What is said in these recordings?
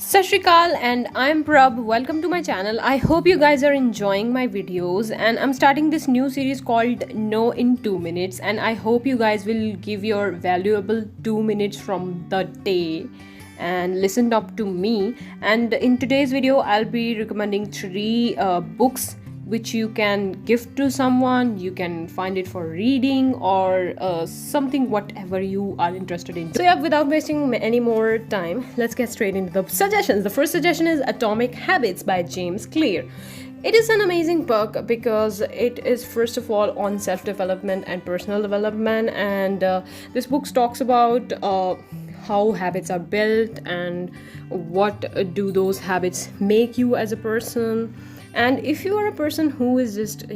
Sat Shri Akal, and I'm Prabh. Welcome to my channel. I hope you guys are enjoying my videos, and I'm starting this new series called No in 2 minutes, and I hope you guys will give your valuable 2 minutes from the day and listen up to me. And in today's video I'll be recommending three books which you can gift to someone. You can find it for reading or something, whatever you are interested in. So yeah, without wasting any more time, let's get straight into the suggestions. The first suggestion is Atomic Habits by James Clear. It is an amazing book because it is first of all on self-development and personal development, and this book talks about how habits are built and what do those habits make you as a person. And if you are a person who is just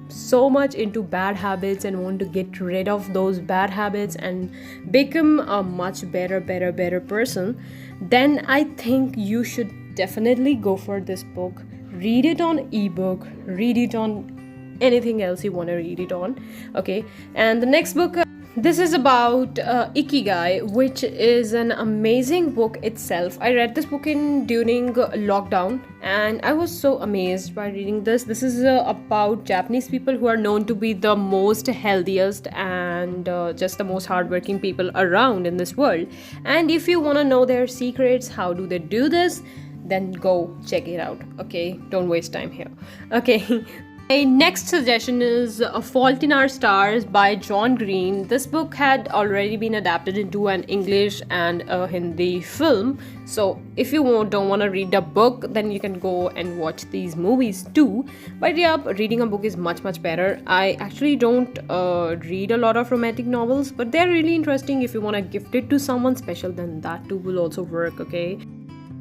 so much into bad habits and want to get rid of those bad habits and become a much better person, then I think you should definitely go for this book. Read it on ebook, read it on anything else you want to read it on. Okay, and the next book, this is about Ikigai, which is an amazing book itself. I read this book during lockdown, and I was so amazed by reading this. This is about Japanese people who are known to be the most healthiest and just the most hardworking people around in this world. And if you want to know their secrets, how do they do this, then go check it out. Okay, don't waste time here. Okay. My next suggestion is A Fault in Our Stars by John Green. This book had already been adapted into an English and a Hindi film. So if you don't want to read the book, then you can go and watch these movies too. But yeah, reading a book is much better. I actually don't read a lot of romantic novels, but they're really interesting. If you want to gift it to someone special, then that too will also work. Okay.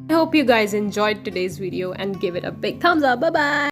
I hope you guys enjoyed today's video and give it a big thumbs up. Bye bye.